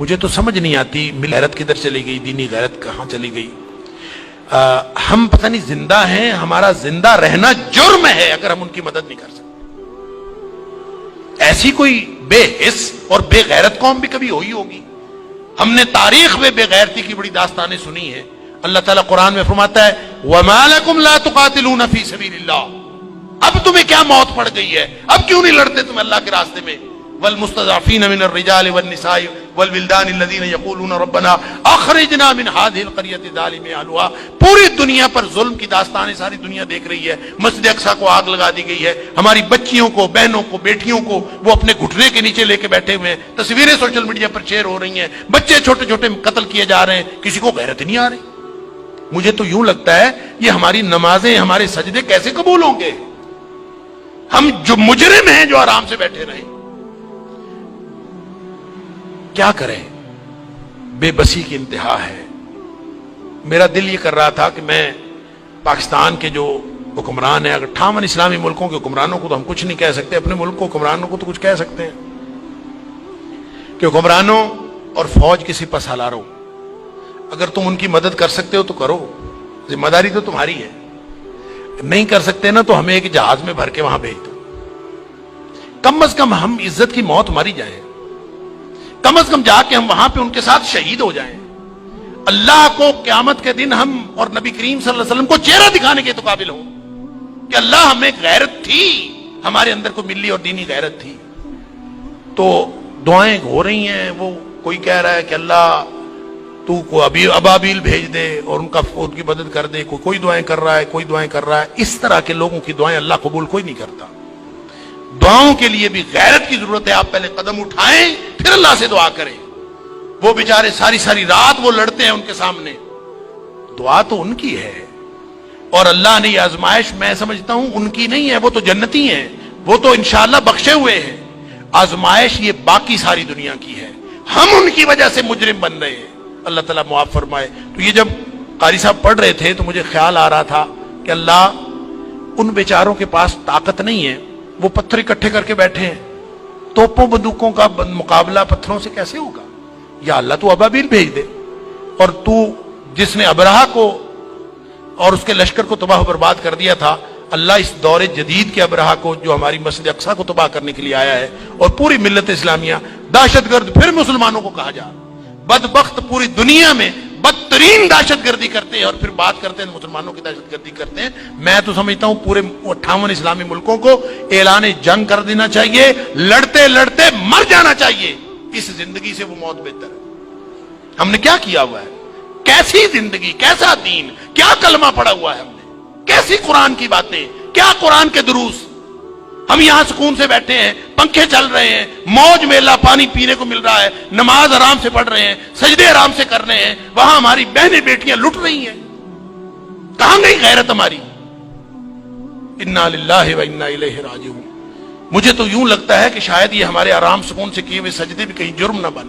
مجھے تو سمجھ نہیں آتی غیرت کدھر چلی گئی، دینی غیرت کہاں چلی گئی۔ ہم پتہ نہیں زندہ ہیں، ہمارا زندہ رہنا جرم ہے اگر ہم ان کی مدد نہیں کر سکتے۔ ایسی کوئی بے حس اور بے غیرت قوم بھی کبھی ہوئی ہوگی؟ ہم نے تاریخ میں بے غیرتی کی بڑی داستانیں سنی ہیں۔ اللہ تعالیٰ قرآن میں فرماتا ہے وَمَا لَكُمْ لَا تُقَاتِلُونَ فِي سَبِيلِ اللَّهِ، اب تمہیں کیا موت پڑ گئی ہے، اب کیوں نہیں لڑتے تم اللہ کے راستے میں؟ والمستضعفین من الرجال والنساء والولدان الذین یقولون ربنا اخرجنا من هذه القرية الظالم اهلها۔ پوری دنیا پر ظلم کی داستانیں ساری دنیا دیکھ رہی ہے۔ مسجد اقصی کو آگ لگا دی گئی ہے، ہماری بچیوں کو، بہنوں کو، بیٹیوں کو وہ اپنے گھٹنے کے نیچے لے کے بیٹھے ہوئے ہیں، تصویریں سوشل میڈیا پر شیئر ہو رہی ہیں، بچے چھوٹے چھوٹے قتل کیے جا رہے ہیں، کسی کو غیرت نہیں آ رہی۔ مجھے تو یوں لگتا ہے یہ ہماری نمازیں، ہمارے سجدے کیسے قبول ہوں گے؟ ہم جو مجرم ہیں جو آرام سے بیٹھے رہیں، کیا کریں؟ بے بسی کی انتہا ہے۔ میرا دل یہ کر رہا تھا کہ میں پاکستان کے جو حکمران ہیں، اگر 58 اسلامی ملکوں کے حکمرانوں کو تو ہم کچھ نہیں کہہ سکتے، اپنے ملک کو حکمرانوں کو تو کچھ کہہ سکتے ہیں کہ حکمرانوں اور فوج کے سپہ سالاروں، اگر تم ان کی مدد کر سکتے ہو تو کرو، ذمہ داری تو تمہاری ہے۔ نہیں کر سکتے نا تو ہمیں ایک جہاز میں بھر کے وہاں بھیج دو، کم از کم ہم عزت کی موت ماری جائیں، کم از کم جا کے ہم وہاں پہ ان کے ساتھ شہید ہو جائیں، اللہ کو قیامت کے دن ہم اور نبی کریم صلی اللہ علیہ وسلم کو چہرہ دکھانے کے تو قابل ہو کہ اللہ ہمیں ایک غیرت تھی، ہمارے اندر کوئی ملی اور دینی غیرت تھی۔ تو دعائیں ہو رہی ہیں، وہ کوئی کہہ رہا ہے کہ اللہ تو کو ابابیل بھیج دے اور ان کی مدد کر دے، کوئی دعائیں کر رہا ہے، کوئی دعائیں کر رہا ہے۔ اس طرح کے لوگوں کی دعائیں اللہ قبول کوئی نہیں کرتا۔ دعاؤں کے لیے بھی غیرت کی ضرورت ہے، آپ پہلے قدم اٹھائیں پھر اللہ سے دعا کریں۔ وہ بیچارے ساری ساری رات وہ لڑتے ہیں ان کے سامنے، دعا تو ان کی ہے، اور اللہ نے یہ آزمائش میں سمجھتا ہوں ان کی نہیں ہے، وہ تو جنتی ہیں، وہ تو انشاءاللہ بخشے ہوئے ہیں۔ آزمائش یہ باقی ساری دنیا کی ہے، ہم ان کی وجہ سے مجرم بن رہے ہیں۔ اللہ تعالیٰ معاف فرمائے۔ تو یہ جب قاری صاحب پڑھ رہے تھے تو مجھے خیال آ رہا تھا کہ اللہ ان بیچاروں کے پاس طاقت نہیں ہے، وہ پتھر اکٹھے کر کے بیٹھے ہیں، توپوں بندوقوں کا مقابلہ پتھروں سے کیسے ہوگا؟ یا اللہ تو ابابیل بھیج دے، اور تو جس نے ابرہہ کو اور اس کے لشکر کو تباہ و برباد کر دیا تھا، اللہ اس دور جدید کے ابرہہ کو جو ہماری مسجد اقصی کو تباہ کرنے کے لیے آیا ہے اور پوری ملت اسلامیہ دہشت گرد پھر مسلمانوں کو کہا جا، بدبخت پوری دنیا میں بدترین دہشت گردی کرتے ہیں اور پھر بات کرتے ہیں مسلمانوں کی دہشت گردی کرتے ہیں۔ میں تو سمجھتا ہوں پورے 58 اسلامی ملکوں کو اعلان جنگ کر دینا چاہیے، لڑتے لڑتے مر جانا چاہیے، اس زندگی سے وہ موت بہتر ہے۔ ہم نے کیا کیا ہوا ہے؟ کیسی زندگی، کیسا دین، کیا کلمہ پڑا ہوا ہے ہم نے، کیسی قرآن کی باتیں، کیا قرآن کے دروس۔ ہم یہاں سکون سے بیٹھے ہیں، پنکھے چل رہے ہیں، موج میلہ پانی پینے کو مل رہا ہے، نماز آرام سے پڑھ رہے ہیں، سجدے آرام سے کر رہے ہیں، وہاں ہماری بہنیں بیٹیاں لٹ رہی ہیں۔ کہاں گئی غیرت ہماری؟ انا للہ و انا الیہ راجعون۔ مجھے تو یوں لگتا ہے کہ شاید یہ ہمارے آرام سکون سے کیے ہوئے سجدے بھی کہیں جرم نہ بن